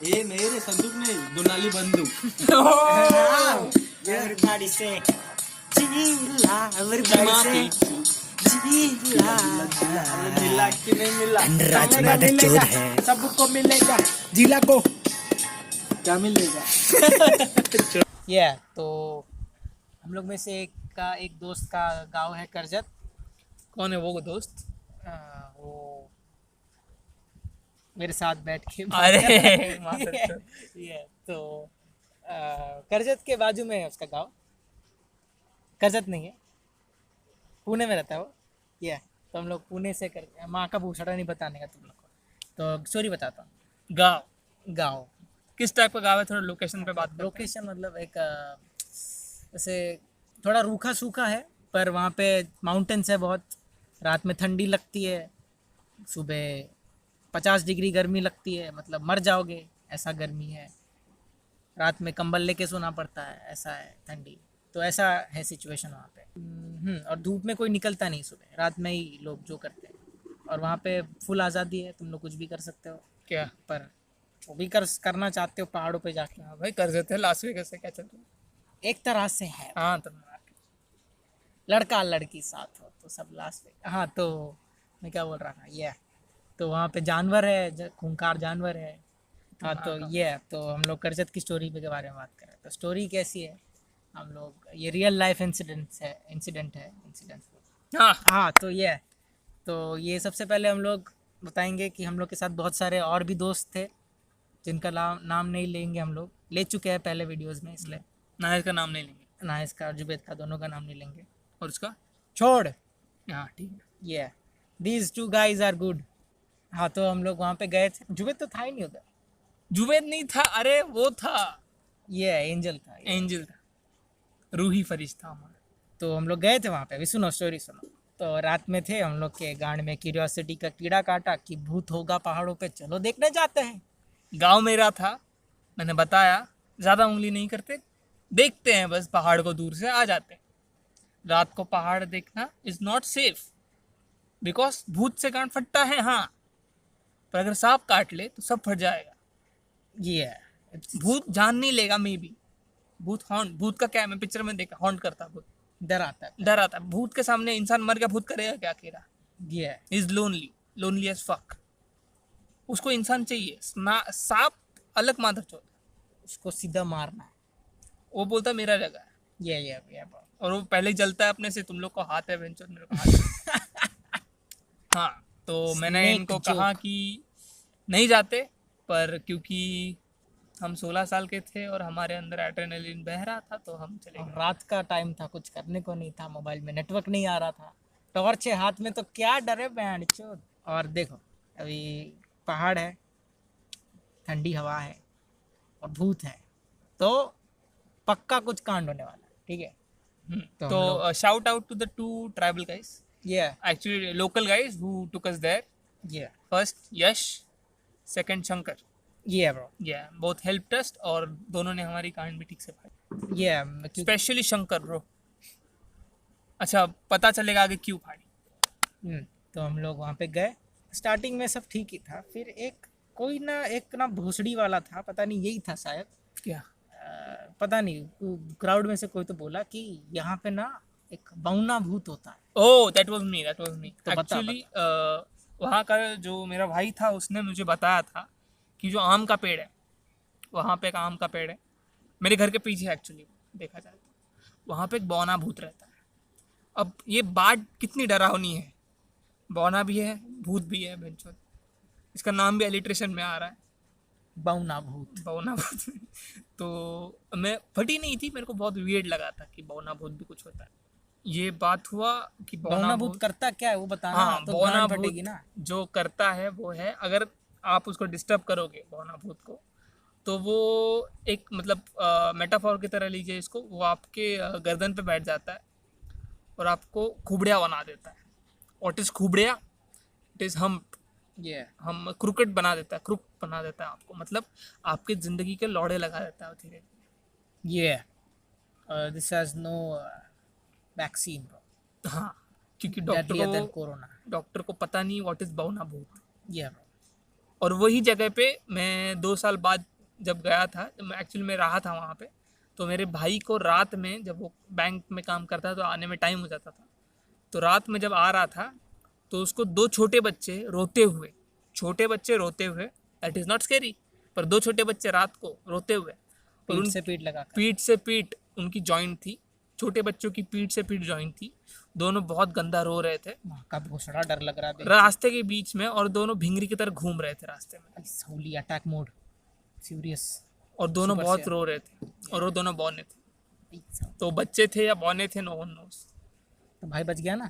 ये नहीं रे, संदूक नहीं, दुनाली बंदूक। Everybody say, Jila, everybody say, Jila. मिला कि नहीं मिला? धनराज माधव चौध है, सबको मिलेगा। जिला को क्या मिलेगा? तो हम लोग में से एक दोस्त का गांव है करजत। कौन है वो दोस्त? वो मेरे साथ बैठ के अरे ये तो करजत के बाजू में है उसका गांव। करजत नहीं है, पुणे में रहता है वो। तो हम लोग पुणे से कर माँ का पूछड़ा नहीं बताने का तुम लोग को, तो स्टोरी बताता हूँ। गांव किस टाइप का गाँव है? थोड़ा लोकेशन पे बात करो। लोकेशन मतलब एक जैसे थोड़ा रूखा सूखा है, पर वहाँ पे माउंटेन्स है बहुत। रात में ठंडी लगती है, सुबह 50 डिग्री गर्मी लगती है, मतलब मर जाओगे ऐसा गर्मी है। रात में कंबल लेके सोना पड़ता है, ऐसा है ठंडी। तो ऐसा है सिचुएशन वहाँ पे। और धूप में कोई निकलता नहीं, सुबह रात में ही लोग जो करते हैं। और वहाँ पे फुल आज़ादी है, तुम लोग कुछ भी कर सकते हो। क्या? पर वो भी करना चाहते हो पहाड़ों पे जाके। हाँ भाई, कर देते हैं। लास वेगास से क्या चल रहा है? एक तरह से है, हाँ तो लड़का लड़की साथ हो तो सब लास्ट में। हाँ तो मैं क्या बोल रहा था, तो वहाँ पे जानवर है, खूंखार जानवर है। हाँ तो तो हम लोग करजत की स्टोरी के बारे में बात कर रहे हैं। तो स्टोरी कैसी है, हम लोग ये रियल लाइफ इंसिडेंट है। हाँ हाँ तो ये सबसे पहले हम लोग बताएंगे कि हम लोग के साथ बहुत सारे और भी दोस्त थे, जिनका नाम नहीं लेंगे। हम लोग ले चुके हैं पहले वीडियोस में, इसलिए नायक का नाम नहीं लेंगे। नाइस का और जुबेद का दोनों का नाम नहीं लेंगे। और उसका छोड़। हाँ ठीक है। These two guys are good. हाँ तो हम लोग वहाँ पे गए थे। जुबेद तो था ही नहीं उधर। जुबेद नहीं था, अरे वो था, एंजल था। एंजल था, रूही फरिश्ता हमारा। तो हम लोग गए थे वहाँ पे। अभी सुनो स्टोरी सुनो। तो रात में थे हम लोग के गांड में क्यूरियोसिटी का कीड़ा काटा कि भूत होगा पहाड़ों पे, चलो देखने जाते हैं। गांव मेरा था, मैंने बताया, ज़्यादा उंगली नहीं करते, देखते हैं बस पहाड़ को दूर से, आ जाते हैं। रात को पहाड़ देखना इज नॉट सेफ, बिकॉज भूत से कान फटता है हाँ, पर अगर सांप काट ले तो सब फट जाएगा। भूत जान नहीं लेगा मे बी। भूत का क्या है, मैं पिक्चर में देखा, हॉन्ट करता भूत, डर आता है। डर आता है। भूत के सामने इंसान मर गया, भूत करेगा क्या अकेला? Is lonely as fuck. उसको इंसान चाहिए। सांप अलग माधर चौथ, उसको सीधा मारना है। वो बोलता मेरा जगह है। ये और वो पहले ही जलता है अपने से, तुम लोग को हाथ है वेंचर, मेरे को हाथ है। हाँ तो मैंने Snake इनको joke. कहा कि नहीं जाते, पर क्योंकि हम 16 साल के थे और हमारे अंदर एड्रेनलिन बह रहा था तो हम चले और गए। रात का टाइम था, कुछ करने को नहीं था, मोबाइल में नेटवर्क नहीं आ रहा था, टॉर्च है हाथ में, तो क्या डरे बैंड चोद। और देखो अभी पहाड़ है, ठंडी हवा है और भूत है, तो पक्का कुछ कांड होने वाला है। ठीक है, तो हम लोग तो shout out to the two tribal guys, ये actually local guys who took us there. ये First Yash, second Shankar. ये bro Yeah, both helped us और दोनों ने हमारी कहानी भी ठीक से फाड़ी। ये स्पेशली शंकर ब्रो। अच्छा, पता चलेगा आगे क्यों फाड़ी। तो हम लोग वहाँ पे गए। स्टार्टिंग में सब ठीक ही था, फिर एक ना भोसड़ी वाला था, पता नहीं यही था शायद, क्या? पता नहीं, क्राउड में से कोई तो बोला कि यहाँ पे ना एक बौना भूत होता है। ओह दैट वाज मी तो बता, एक्चुअली। वहाँ का जो मेरा भाई था उसने मुझे बताया था कि जो आम का पेड़ है, वहाँ पे एक आम का पेड़ है मेरे घर के पीछे, एक्चुअली देखा जाए तो वहाँ पे एक बौना भूत रहता है। अब ये बात कितनी डरावनी है, बौना भी है भूत भी है बेंचोद, इसका नाम भी एलिट्रेशन में आ रहा है, बौना भूत। बौना भूत। तो मैं फटी नहीं थी, मेरे को बहुत वियर्ड लगा था कि बौना भूत भी कुछ होता है। ये बात हुआ कि बौना भूत करता क्या है वो बताना। हाँ, तो बौना गांड भूत फटेगी ना। जो करता है वो है, अगर आप उसको डिस्टर्ब करोगे बौना भूत को, तो वो एक मतलब मेटाफोर की तरह लीजिए इसको, वो आपके गर्दन पे बैठ जाता है और आपको खुबड़िया बना देता है। व्हाट इज खुबड़िया? इट इज हम क्रिकेट बना देता है, क्रुक बना देता है आपको, मतलब आपकी जिंदगी के लौड़े लगा देता है धीरे धीरे। This has no vaccine bro, हाँ, क्योंकि डेडलियर देन कोरोना। डॉक्टर को पता नहीं व्हाट इज बौना भूत। ब्रो और वही जगह पे मैं 2 साल बाद जब गया था, जब मैं एक्चुअली में रहा था वहाँ पे, तो मेरे भाई को रात में, जब वो बैंक में काम करता था तो आने में टाइम हो जाता था, तो रात में जब आ रहा था तो उसको 2 छोटे बच्चे रोते हुए, दैट इज़ नॉट स्कैरी, पर 2 छोटे बच्चे रात को रोते हुए, और पीठ से पीठ लगा कर। पीठ से पीठ उनकी जॉइंट थी, छोटे बच्चों की पीठ से पीठ जॉइंट थी, दोनों बहुत गंदा रो रहे थे माँ का घोसड़ा डर लग रहा है। रास्ते के बीच में, और दोनों भिंगरी की तरह घूम रहे थे रास्ते में, साउली अटैक मोड, फ्यूरियस। और दोनों सुपर बहुत शेयर। रो रहे थे, और वो दोनों बौने थे। तो बच्चे थे या बौने थे, नो वन नोस। तो भाई बच गया ना।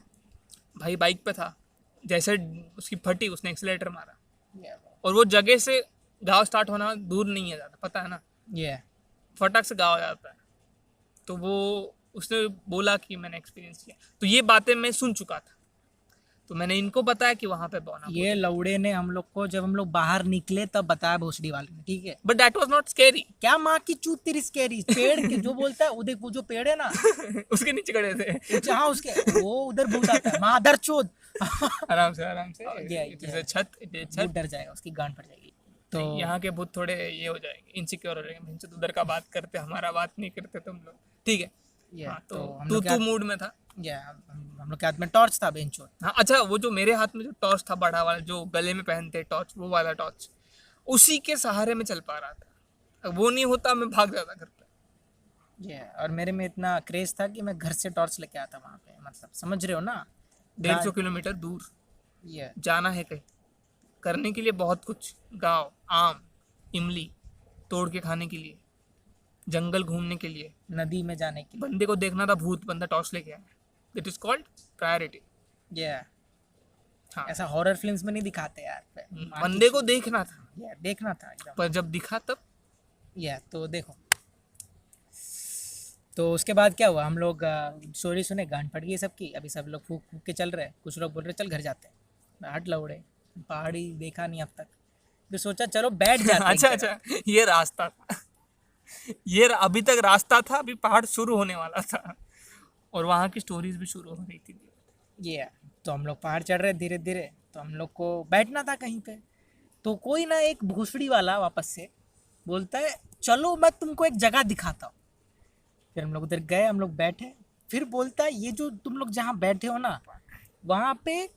भाई बाइक पे था, जैसे उसकी फटी उसने एक्सीलेटर मारा, और वो जगह से गाँव स्टार्ट होना दूर नहीं है ज़्यादा, पता है ना, ये फटक से गाँव जाता है। तो वो उसने बोला कि मैंने एक्सपीरियंस किया, तो ये बातें मैं सुन चुका था, तो मैंने इनको बताया कि वहाँ पे बौना, ये लौड़े ने हम लोग को, जब हम लोग बाहर निकले तब बताया भोसड़ी वाले ने, ठीक है। But that was not scary. क्या माँ की चूत तेरी स्कैरी, पेड़ के जो बोलता है, उधर वो जो पेड़ है ना, उसके नीचे खड़े थे। जहाँ उसके वो उधर भूत आता है, मादर चोद। आराम से Yeah, इट इज अ छत, इट इज छत। भूत डर जाएगा, उसकी गांड फट जाएगी। तो यहाँ के भूत थोड़े ये हो जाएंगे, इनसिक्योर हो जाएंगे, भैंस उधर का बात करते, हमारा बात नहीं करते तुम लोग, ठीक है। हाँ, तो हम तू लोग तू मूड में था। हम लोग के हाथ में टॉर्च था बेंचो। हाँ, अच्छा, वो जो मेरे हाथ में जो टॉर्च था बड़ा वाला, जो गले में पहनते टॉर्च, वो वाला टॉर्च, उसी के सहारे में चल पा रहा था। अगर वो नहीं होता मैं भाग जाता घर पे। और मेरे में इतना क्रेज था कि मैं घर से टॉर्च लेके आता वहाँ पे, मतलब समझ रहे हो ना। 150 किलोमीटर दूर ये जाना है कहीं, करने के लिए बहुत कुछ, गाँव, आम, इमली तोड़ के खाने के लिए, जंगल घूमने के लिए, नदी में जाने के बंदे को देखना था, भूत, बंदा टॉर्च लेके आया, इट इज कॉल्ड प्रायोरिटी। लिए। हाँ, ऐसा हॉरर फिल्म्स में नहीं दिखाते यार। बंदे को देखना था, देखना था एकदम। पर जब दिखा तब तो देखो, तो उसके बाद क्या हुआ, हम लोग स्टोरी सुने, गांड फट गई सबकी। अभी सब लोग फूक फूक के चल रहे हैं, कुछ लोग बोल रहे चल घर जाते हैं। हट लौड़े, पहाड़ी देखा नहीं अब तक, तो सोचा चलो बैठ जाते हैं। अच्छा अच्छा, ये रास्ता था, ये अभी तक रास्ता था, अभी पहाड़ शुरू होने वाला था, और वहाँ की स्टोरीज भी शुरू हो रही थी। तो हम लोग पहाड़ चढ़ रहे धीरे धीरे, तो हम लोग को बैठना था कहीं पे। तो कोई ना एक भोसड़ी वाला वापस से बोलता है चलो मैं तुमको एक जगह दिखाता हूँ। फिर हम लोग उधर गए, हम लोग बैठे। फिर बोलता है ये जो तुम लोग जहाँ बैठे हो ना, वहाँ पे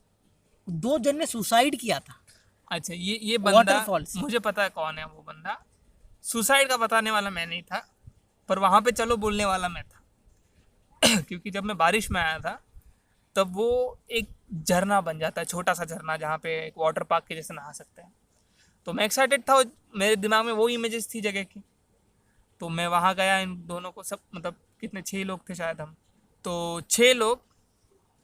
2 जन ने सुसाइड किया था। अच्छा, ये बंदा, वाटरफॉल से। मुझे पता है कौन है वो बंदा। सुसाइड का बताने वाला मैं नहीं था, पर वहाँ पे चलो बोलने वाला मैं था। क्योंकि जब मैं बारिश में आया था तब वो एक झरना बन जाता है, छोटा सा झरना, जहाँ पे एक वाटर पार्क के जैसे नहा सकते हैं। तो मैं एक्साइटेड था, मेरे दिमाग में वो इमेजेस थी जगह की। तो मैं वहाँ गया, इन दोनों को सब, मतलब कितने, 6 लोग थे शायद हम, तो 6 लोग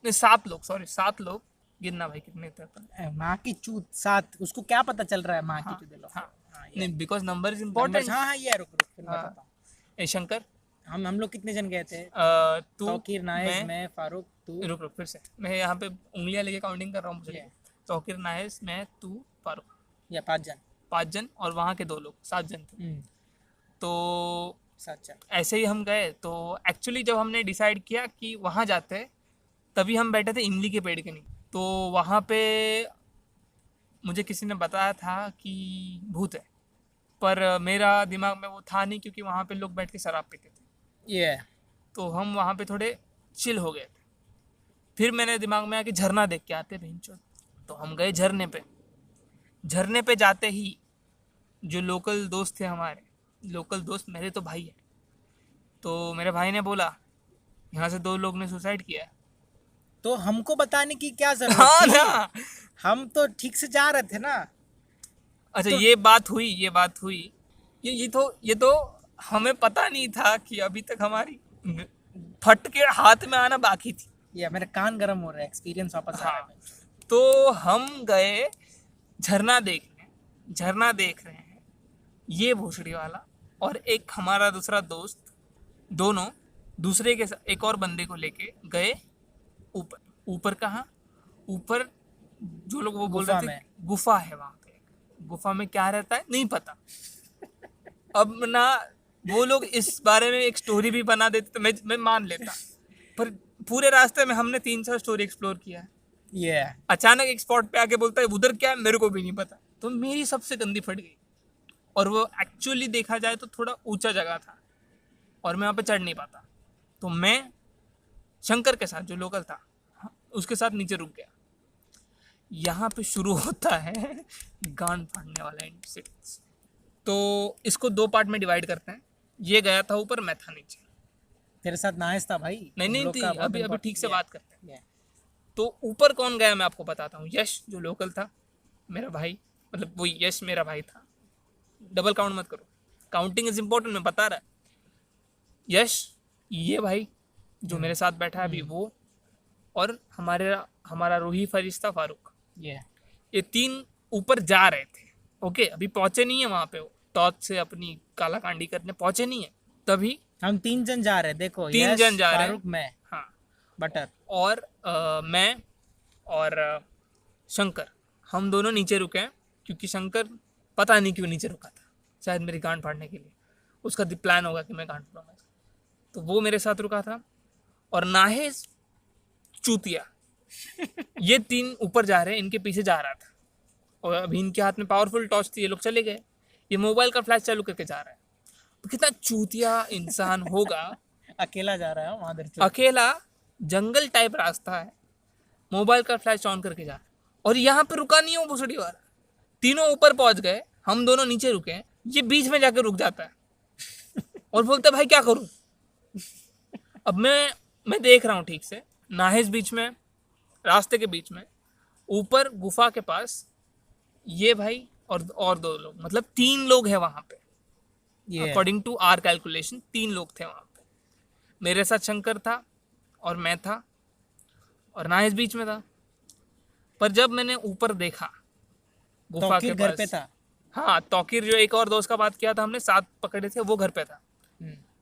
नहीं 7 लोग, सॉरी 7 लोग, गिनना भाई कितने थे अपन। माँ की चूत 7, उसको क्या पता चल रहा है माँ की चूत लोग। हाँ, नहीं, बिकॉज नंबर इज इम्पोर्टेंट। हाँ ये रुक रुक फिर मैं हाँ। बताता हूँ। ए शंकर, हम लोग कितने जन गए थे? तू, तौकीर, नायज, मैं, फारूक, तू। रुक रुक फिर से, मैं यहाँ पे उंगलियाँ लेके काउंटिंग कर रहा हूँ मुझे। तौकीर, नायस, मैं, तू, फारूक, या 5 जन। 5 जन, और वहाँ के 2 लोग, 7 जन थे। तो 7 जन। ऐसे ही हम गए। तो एक्चुअली जब हमने डिसाइड किया कि वहाँ जाते हैं, तभी हम बैठे थे इमली के पेड़ के नीचे। तो वहाँ पे मुझे किसी ने बताया था कि भूत है, पर मेरा दिमाग में वो था नहीं, क्योंकि वहाँ पे लोग बैठ के शराब पीते थे। तो हम वहाँ पे थोड़े चिल हो गए थे। फिर मैंने दिमाग में आया कि झरना देख के आते भैंचोद। तो हम गए झरने पे। झरने पे जाते ही जो लोकल दोस्त थे हमारे, लोकल दोस्त मेरे तो भाई है, तो मेरे भाई ने बोला यहाँ से 2 लोग ने सुसाइड किया है। तो हमको बताने की क्या जरूरत हाँ थी? ना, हम तो ठीक से जा रहे थे ना। अच्छा, तो- ये बात हुई। ये तो हमें पता नहीं था कि अभी तक हमारी फट के हाथ में आना बाकी थी। ये मेरे कान गर्म हो रहे हैं, एक्सपीरियंस वापस आ रहा है। तो हम गए झरना देख रहे हैं, ये भोसड़ी वाला और एक हमारा दूसरा दोस्त, दोनों दूसरे के साथ एक और बंदे को लेके गए ऊपर कहाँ, ऊपर जो लोग वो बोल रहे थे गुफा है, वहाँ पे गुफा में क्या रहता है नहीं पता। अब ना वो लोग इस बारे में एक स्टोरी भी बना देते तो मैं मान लेता, पर पूरे रास्ते में हमने 300 स्टोरी एक्सप्लोर किया है। अचानक एक स्पॉट पे आके बोलता है उधर क्या है, मेरे को भी नहीं पता। तो मेरी सबसे गंदी फट गई। और वो एक्चुअली देखा जाए तो थोड़ा ऊंचा जगह था और मैं वहाँ पे चढ़ नहीं पाता, तो मैं शंकर के साथ जो लोकल था उसके साथ नीचे रुक गया। यहाँ पे शुरू होता है गांड फाड़ने वाला इंसिडेंट्स। तो इसको 2 पार्ट में डिवाइड करते हैं। ये गया था ऊपर, मैं था नीचे। तेरे साथ नाइस था भाई, नहीं तुम नहीं लोग थी, का बहुत अभी important- ठीक से Yeah, बात करते हैं। yeah. तो ऊपर कौन गया मैं आपको बताता हूँ। यश जो लोकल था, मेरा भाई, मतलब वो यश मेरा भाई था। डबल काउंट मत करो, काउंटिंग इज इम्पोर्टेंट, मैं बता रहा। यश, ये भाई जो मेरे साथ बैठा है अभी वो, और हमारा रूही फरिश्ता फारूक, Yeah. ये 3 ऊपर जा रहे थे। ओके, अभी पहुंचे नहीं है वहां पे, वो टॉर्च से अपनी काला कांडी करने पहुंचे नहीं है। तभी हम 3 जन जा रहे हैं, देखो 3 यश, जन जा रहे हैं। फारूक, मैं, हाँ, बटर। और मैं और शंकर, हम दोनों नीचे रुके हैं क्योंकि शंकर पता नहीं क्यों नीचे रुका था, शायद मेरी गांड फाड़ने के लिए। उसका प्लान होगा कि मैं गांड फाड़ूंगा, तो वो मेरे साथ रुका था। और नाहेज चूतिया, ये 3 ऊपर जा रहे हैं, इनके पीछे जा रहा था। और अभी इनके हाथ में पावरफुल टॉर्च थी, ये लोग चले गए। ये मोबाइल का फ्लैश चालू करके जा रहा है। तो कितना चूतिया इंसान होगा, अकेला जा रहा है वहां दर अकेला जंगल टाइप रास्ता है, मोबाइल का फ्लैश ऑन करके जा रहा है। और यहाँ पे रुका नहीं है वो भुसड़ी वाला। तीनों ऊपर पहुंच गए, हम दोनों नीचे रुके हैं, ये बीच में जाकर रुक जाता है और बोलता है भाई क्या करूं। अब मैं देख रहा हूँ ठीक से, नाहिज बीच में, रास्ते के बीच में, ऊपर गुफा के पास ये भाई और 2 लोग, मतलब 3 लोग हैं वहां पे। ये अकॉर्डिंग टू आर कैलकुलेशन 3 लोग थे वहां पे। मेरे साथ शंकर था और मैं था और नाहिज बीच में था। पर जब मैंने ऊपर देखा गुफा के तौकीर घर पास, पे था। हाँ, तौकीर जो एक और दोस्त का बात किया था हमने, 7 पकड़े थे, वो घर पे था।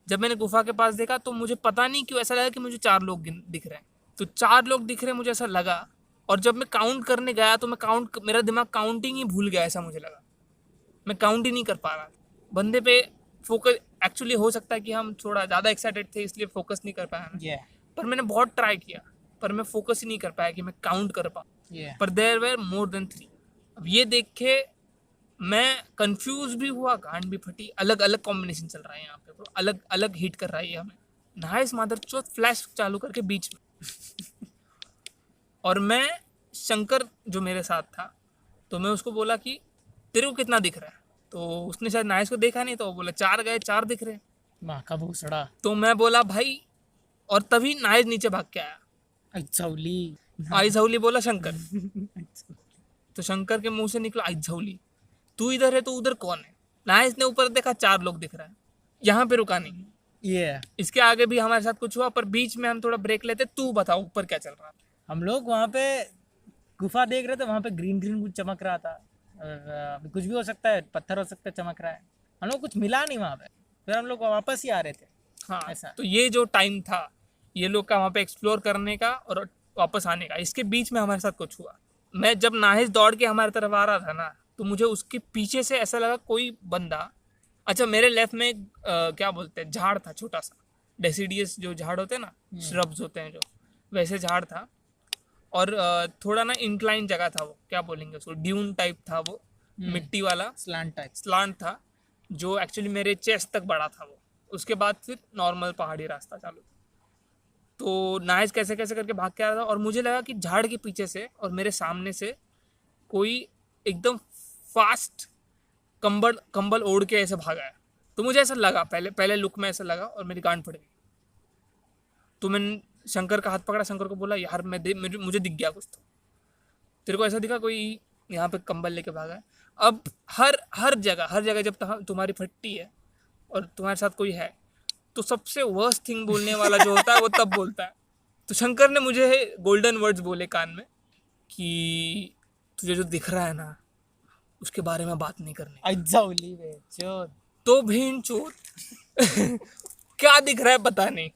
जब मैंने गुफा के पास देखा तो मुझे पता नहीं क्यों ऐसा लगा कि मुझे 4 लोग दिख रहे हैं। तो 4 लोग दिख रहे हैं, मुझे ऐसा लगा। और जब मैं काउंट करने गया तो मेरा दिमाग काउंटिंग ही भूल गया, ऐसा मुझे लगा। मैं काउंट ही नहीं कर पा रहा था बंदे पे। फोकस एक्चुअली हो सकता है कि हम थोड़ा ज़्यादा एक्साइटेड थे इसलिए फोकस नहीं कर पाया। ये पर मैंने बहुत ट्राई किया, पर मैं फोकस ही नहीं कर पाया कि मैं काउंट कर पाऊँ। ये पर देयर वेर मोर देन 3। अब ये देख के मैं कंफ्यूज भी हुआ, गांड भी फटी। अलग अलग कॉम्बिनेशन चल रहा है यहाँ पे, bro। अलग अलग हिट कर रहा है ये हमें। नाइस मादर चौथ, फ्लैश चालू करके बीच में। और मैं, शंकर जो मेरे साथ था, तो मैं उसको बोला कि तेरे को कितना दिख रहा है। तो उसने शायद नाइस को देखा नहीं, तो वो बोला 4 गए, 4 दिख रहे। माँ का भूसड़ा। तो मैं बोला भाई, और तभी नाइस नीचे भाग के आया। अइचौली। आई झौली बोला शंकर। तो शंकर के मुंह से निकला आई झौली। तू इधर है तो उधर कौन है। नाइस ने ऊपर देखा, 4 लोग दिख रहा है। यहाँ पे रुका नहीं। ये इसके आगे भी हमारे साथ कुछ हुआ, पर बीच में हम थोड़ा ब्रेक लेते। तू बता ऊपर क्या चल रहा था। हम लोग वहाँ पे गुफा देख रहे थे, वहाँ पे ग्रीन ग्रीन कुछ चमक रहा था। और अभी कुछ भी हो सकता है, पत्थर हो सकता है, चमक रहा है। हम लोग कुछ मिला नहीं वहाँ पे, फिर हम लोग वापस ही आ रहे थे। हाँ, ऐसा। तो ये जो टाइम था ये लोग का वहाँ पे एक्सप्लोर करने का और वापस आने का, इसके बीच में हमारे साथ कुछ हुआ। मैं जब नाहिज दौड़ के हमारी तरफ आ रहा था ना, तो मुझे उसके पीछे से ऐसा लगा कोई बंदा। अच्छा, मेरे लेफ्ट में क्या बोलते हैं, झाड़ था छोटा सा, डेसीडियस जो झाड़ होते हैं ना, श्रब्स होते हैं जो, वैसे झाड़ था। और थोड़ा ना इंक्लाइन जगह था, वो क्या बोलेंगे उसको, ड्यून टाइप था वो, मिट्टी वाला स्लांट टाइप। स्लांट था, जो एक्चुअली मेरे चेस्ट तक बढ़ा था वो। उसके बाद फिर नॉर्मल पहाड़ी रास्ता चालू। तो नाइस कैसे कैसे करके भाग के आ रहा था, और मुझे लगा कि झाड़ के पीछे से और मेरे सामने से कोई एकदम फास्ट कंबल ओढ़ के ऐसे भागा है। तो मुझे ऐसा लगा, पहले लुक में ऐसा लगा, और मेरी गांड फट गई। तो मैंने शंकर का हाथ पकड़ा, शंकर को बोला यार मुझे दिख गया कुछ। तो तेरे को ऐसा दिखा कोई यहाँ पे कंबल लेके भागा है। अब हर जगह जब तुम्हारी फटती है और तुम्हारे साथ कोई है, तो सबसे वर्स्ट थिंग बोलने वाला जो होता है वो तब बोलता है। तो शंकर ने मुझे गोल्डन वर्ड्स बोले कान में कि तुझे जो दिख रहा है ना, उसके बारे में बात नहीं करनी। अइचौली बे चोद। तो भीन चोद क्या दिख रहा है पता नहीं।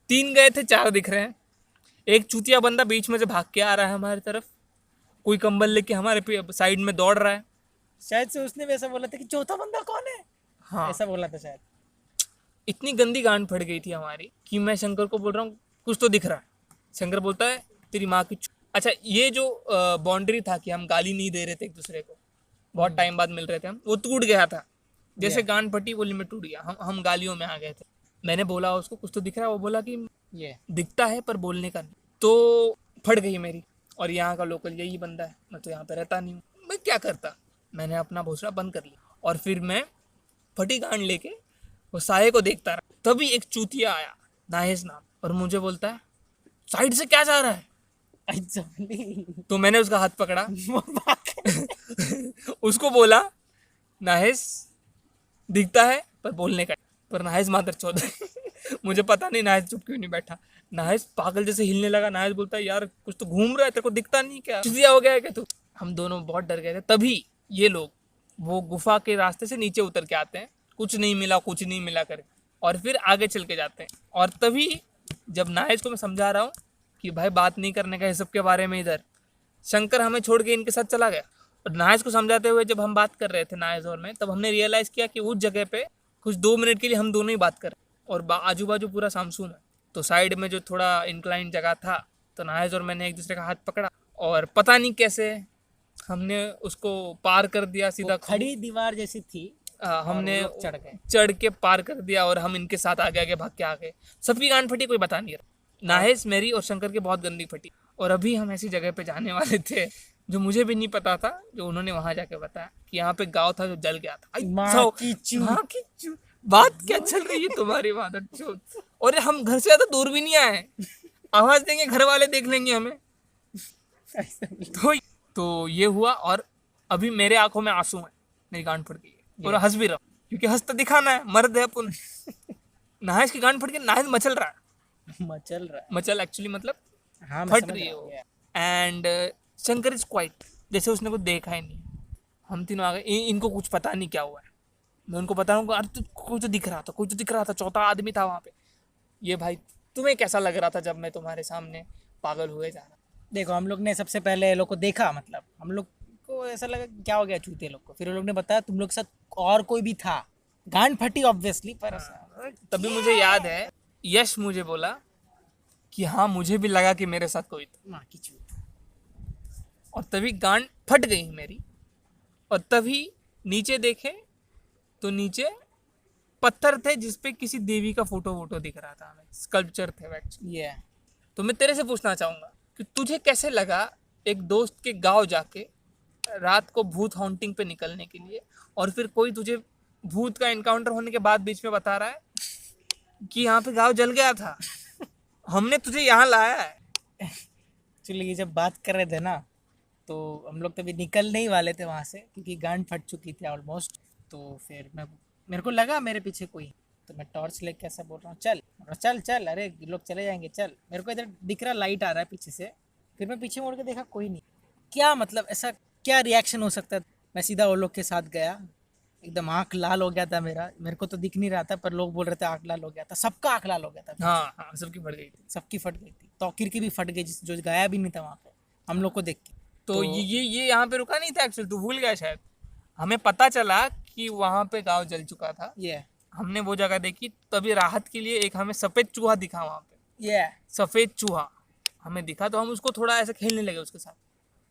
3 गए थे, 4 दिख रहे हैं। एक चूतिया बंदा बीच में से भाग के आ रहा है हमारी तरफ, कोई कंबल लेके हमारे साइड में दौड़ रहा है। शायद से उसने भी ऐसा बोला था कि चौथा बंदा कौन है। हाँ, ऐसा बोला था शायद। इतनी गंदी गांड फट गई थी हमारी कि मैं शंकर को बोल रहा हूँ कुछ तो दिख रहा है। शंकर बोलता है तेरी माँ की अच्छा, ये जो बाउंड्री था कि हम गाली नहीं दे रहे थे एक दूसरे को, बहुत टाइम बाद मिल रहे थे हम, वो टूट गया था। जैसे गांड फटी वो लिमिट टूट गया, हम गालियों में आ गए थे। मैंने बोला उसको कुछ तो दिख रहा है, वो बोला कि ये दिखता है पर बोलने का नहीं। तो फट गई मेरी। और यहाँ का लोकल यही बंदा है, मैं तो यहाँ पे रहता नहीं हूँ, मैं क्या करता। मैंने अपना भोसड़ा बंद कर लिया और फिर मैं फटी गांड लेके वो साये को देखता रहा। तभी एक चूतिया आया, नाहेश नाम, और मुझे बोलता है साइड से क्या जा रहा है। एग्जैक्टली। तो मैंने उसका हाथ पकड़ा उसको बोला नाहेश दिखता है पर बोलने का। पर नाहेश मादर चौधरी मुझे पता नहीं नाहेश चुप क्यों नहीं बैठा। नाहेश पागल जैसे हिलने लगा। नाहेश बोलता है यार कुछ तो घूम रहा है, तेरे को दिखता नहीं क्या, चुतिया हो गया है क्या तू। हम दोनों बहुत डर गए थे। तभी ये लोग वो गुफा के रास्ते से नीचे उतर के आते हैं, कुछ नहीं मिला कुछ नहीं मिला कर, और फिर आगे चल के जाते हैं। और तभी जब नाहेश को मैं समझा रहा हूँ कि भाई बात नहीं करने का इस सब के बारे में, इधर शंकर हमें छोड़ के इनके साथ चला गया। और नाहेश को समझाते हुए जब हम बात कर रहे थे नाहेश और मैं, तब हमने रियलाइज़ किया कि उस जगह पे कुछ 2 मिनट के लिए हम दोनों ही बात कर रहे हैं और आजू बाजू पूरा सामसून है। तो साइड में जो थोड़ा इंक्लाइन जगह था, तो नाहेश और मैंने एक दूसरे का हाथ पकड़ा और पता नहीं कैसे हमने उसको पार कर दिया सीधा। खड़ी दीवार जैसी थी, हमने लोग चढ़ गए। चढ़ के पार कर दिया और हम इनके साथ आगे आगे भाग के आ गए। सबकी गांड फटी, कोई बता नहीं रहा। नाहेश मेरी और शंकर की बहुत गंदी फटी। और अभी हम ऐसी जगह पे जाने वाले थे जो मुझे भी नहीं पता था, जो उन्होंने वहां जाके बताया कि यहाँ पे गांव था जो जल गया था। माँ की चूत। माँ की चूत। बात क्या चल रही है तुम्हारी मादर चौथ। और हम घर से ज्यादा दूर भी नहीं आए, आवाज देंगे घर वाले देख लेंगे हमें। तो ये हुआ। और अभी मेरे आंखों में आंसू है, मेरी गांड फट गई है और हंस भी रहा हूं, क्योंकि हंस तो दिखाना है, मर्द है अपन। नाहेश की गांड फट के नाहेश मचल रहा है। मचल रहा है। मचल एक्चुअली मतलब हाँ, मैं फट समझ रही है रहा वो। हूँ। एंड शंकर इज क्वाइट, जैसे उसने कुछ देखा ही नहीं। हम तीनों आ गए, इनको कुछ पता नहीं क्या हुआ है। मैं उनको बता रहा हूँ अरे तो कुछ तो दिख रहा था, कुछ तो दिख रहा था, चौथा आदमी था वहाँ पे। ये भाई तुम्हें कैसा लग रहा था जब मैं तुम्हारे सामने पागल हुए जा रहा। देखो, हम लोग ने सबसे पहले ये लोग को देखा, मतलब हम लोग को ऐसा लगा क्या हो गया चूते लोग को। फिर वो लोग ने बताया तुम लोग के साथ और कोई भी था। गांड फटी ऑब्वियसली, पर तभी मुझे याद है यश मुझे बोला कि हाँ मुझे भी लगा कि मेरे साथ कोई था। माँ की चूत। और तभी गांड फट गई मेरी। और तभी नीचे देखे तो नीचे पत्थर थे जिसपे किसी देवी का फोटो वोटो दिख रहा था हमें, स्कल्पचर थे एक्चुअली। ये तो मैं तेरे से पूछना चाहूंगा कि तुझे कैसे लगा एक दोस्त के गांव जाके रात को भूत हॉन्टिंग पे निकलने के लिए, और फिर कोई तुझे भूत का एनकाउंटर होने के बाद बीच में बता रहा है कि यहाँ पे गांव जल गया था, हमने तुझे यहाँ लाया है। एक्चुअली ये जब बात कर रहे थे ना, तो हम लोग तभी निकलने ही वाले थे वहाँ से, क्योंकि गांड फट चुकी थी ऑलमोस्ट। तो फिर मेरे को लगा मेरे पीछे कोई, तो मैं टॉर्च लेके ऐसा बोल रहा हूँ चल चल चल, अरे लोग चले जाएंगे चल। मेरे को इधर दिख रहा लाइट आ रहा है पीछे से। फिर मैं पीछे मुड़ के देखा कोई नहीं। क्या मतलब, ऐसा क्या रिएक्शन हो सकता है। मैं सीधा वो लोग के साथ गया, एकदम आँख लाल हो गया था मेरा। मेरे को तो दिख नहीं रहा था, पर लोग बोल रहे थे आँख लाल हो गया था। सबका आँख लाल हो गया था। हाँ हाँ, सबकी फट गई थी। सबकी फट गई थी। तौकीर की भी फट गई, जो गाया भी नहीं था वहाँ पे हम लोग को देख के। तो ये यहाँ पे रुका नहीं था एक्चुअली, तू भूल गया शायद। हमें पता चला कि वहाँ पे गांव जल चुका था, ये हमने वो जगह देखी, तभी राहत के लिए एक हमें सफ़ेद चूहा दिखा वहाँ पे। ये सफ़ेद चूहा हमें दिखा, तो हम उसको थोड़ा ऐसे खेलने लगे उसके साथ,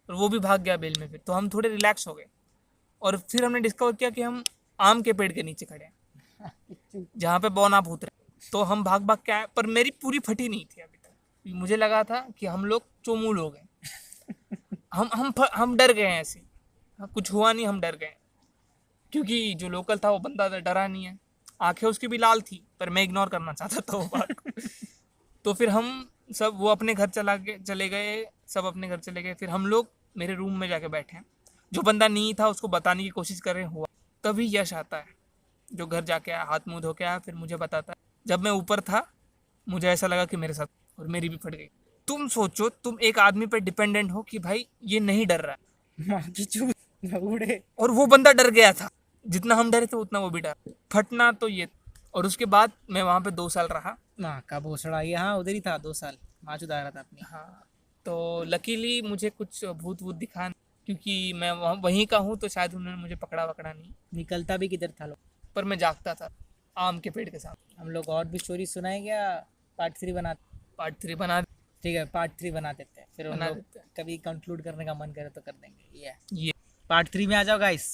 और वो भी भाग गया बेल में। फिर तो हम थोड़े रिलैक्स हो गए, और फिर हमने डिस्कवर किया कि हम आम के पेड़ के नीचे खड़े हैं जहाँ पे बौना भूत रहे। तो हम भाग भाग के आए, पर मेरी पूरी फटी नहीं थी अभी तक। मुझे लगा था कि हम लोग चोमू लोग हैं। हम डर गए हैं ऐसे, कुछ हुआ नहीं, हम डर गए क्योंकि जो लोकल था वो बंदा डरा नहीं है। आंखें उसकी भी लाल थी, पर मैं इग्नोर करना चाहता था वो बात को। तो फिर हम सब वो अपने घर चले गए, सब अपने घर चले गए। फिर हम लोग मेरे रूम में जाके बैठे। जो बंदा नहीं था उसको बताने की कोशिश कर रहे हुआ। तभी यश आता है, जो घर जाके आया, हाथ मुंह धो के आया, फिर मुझे बताता है जब मैं ऊपर था मुझे ऐसा लगा कि मेरे साथ, और मेरी भी फट गई। तुम सोचो, तुम एक आदमी पर डिपेंडेंट हो कि भाई ये नहीं डर रहा है, माँ की चूत उड़े। और वो बंदा डर गया था। जितना हम डरे थे उतना वो भी डर। फटना तो ये। और उसके बाद मैं वहाँ पे 2 साल रहा। माँ का भोसड़ा, ये हाँ उधर ही था 2 साल। माँ चुदा रहा था अपनी। हाँ, तो लकीली मुझे कुछ भूत वूत दिखा नहीं, क्योंकि मैं वहीं का हूँ, तो शायद उन्होंने मुझे पकड़ा वकड़ा नहीं। निकलता भी किधर था लोग। पर मैं जागता था आम के पेड़ के साथ। हम लोग और भी स्टोरी सुनाए क्या? पार्ट 3 बना। पार्ट 3 बना। ठीक है, पार्ट 3 बना देते हैं। फिर हम बना लोग देते हैं। कभी कंक्लूड करने का मन करे तो कर देंगे। ये ये पार्ट 3 में आ जाओ गाइस।